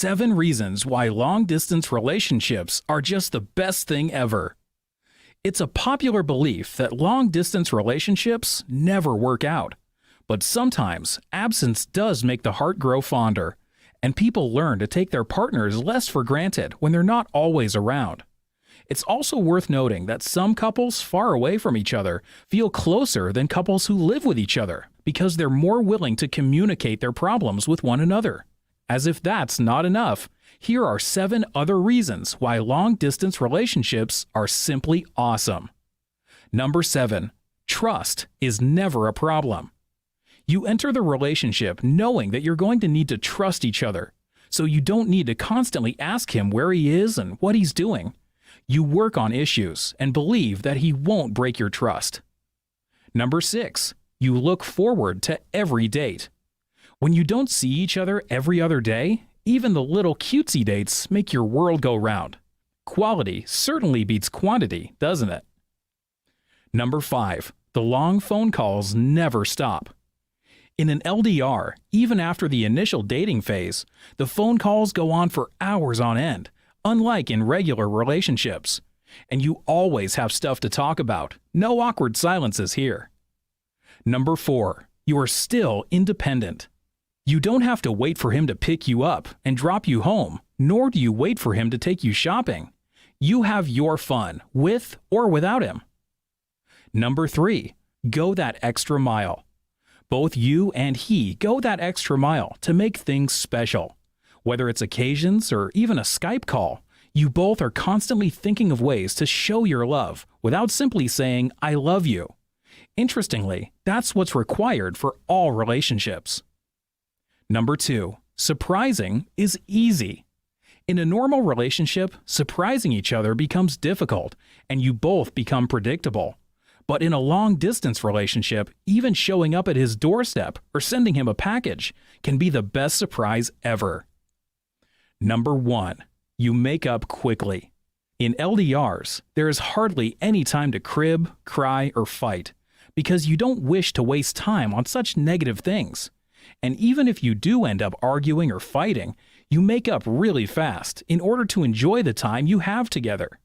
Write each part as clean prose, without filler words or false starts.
7 reasons why long-distance relationships are just the best thing ever. It's a popular belief that long-distance relationships never work out. But sometimes, absence does make the heart grow fonder, and people learn to take their partners less for granted when they're not always around. It's also worth noting that some couples far away from each other feel closer than couples who live with each other because they're more willing to communicate their problems with one another. As if that's not enough, here are 7 other reasons why long-distance relationships are simply awesome. Number 7. Trust is never a problem. You enter the relationship knowing that you're going to need to trust each other, so you don't need to constantly ask him where he is and what he's doing. You work on issues and believe that he won't break your trust. Number 6. You look forward to every date. When you don't see each other every other day, even the little cutesy dates make your world go round. Quality certainly beats quantity, doesn't it? Number 5. The long phone calls never stop. In an LDR, even after the initial dating phase, the phone calls go on for hours on end, unlike in regular relationships. And you always have stuff to talk about. No awkward silences here. Number 4. You are still independent. You don't have to wait for him to pick you up and drop you home, nor do you wait for him to take you shopping. You have your fun, with or without him. Number 3. Go that extra mile. Both you and he go that extra mile to make things special. Whether it's occasions or even a Skype call, you both are constantly thinking of ways to show your love without simply saying, "I love you." Interestingly, that's what's required for all relationships. Number 2. Surprising is easy. In a normal relationship, surprising each other becomes difficult, and you both become predictable. But in a long-distance relationship, even showing up at his doorstep or sending him a package can be the best surprise ever. Number 1. You make up quickly. In LDRs, there is hardly any time to crib, cry, or fight, because you don't wish to waste time on such negative things. And even if you do end up arguing or fighting, you make up really fast in order to enjoy the time you have together.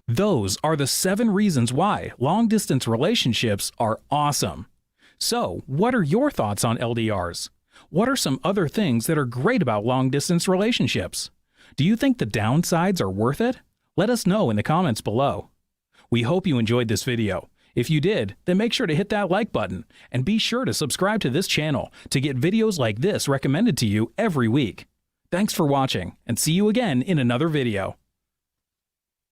Those are the 7 reasons why long-distance relationships are awesome. So, what are your thoughts on LDRs? What are some other things that are great about long-distance relationships? Do you think the downsides are worth it? Let us know in the comments below. We hope you enjoyed this video. If you did, then make sure to hit that like button and be sure to subscribe to this channel to get videos like this recommended to you every week. Thanks for watching, and see you again in another video.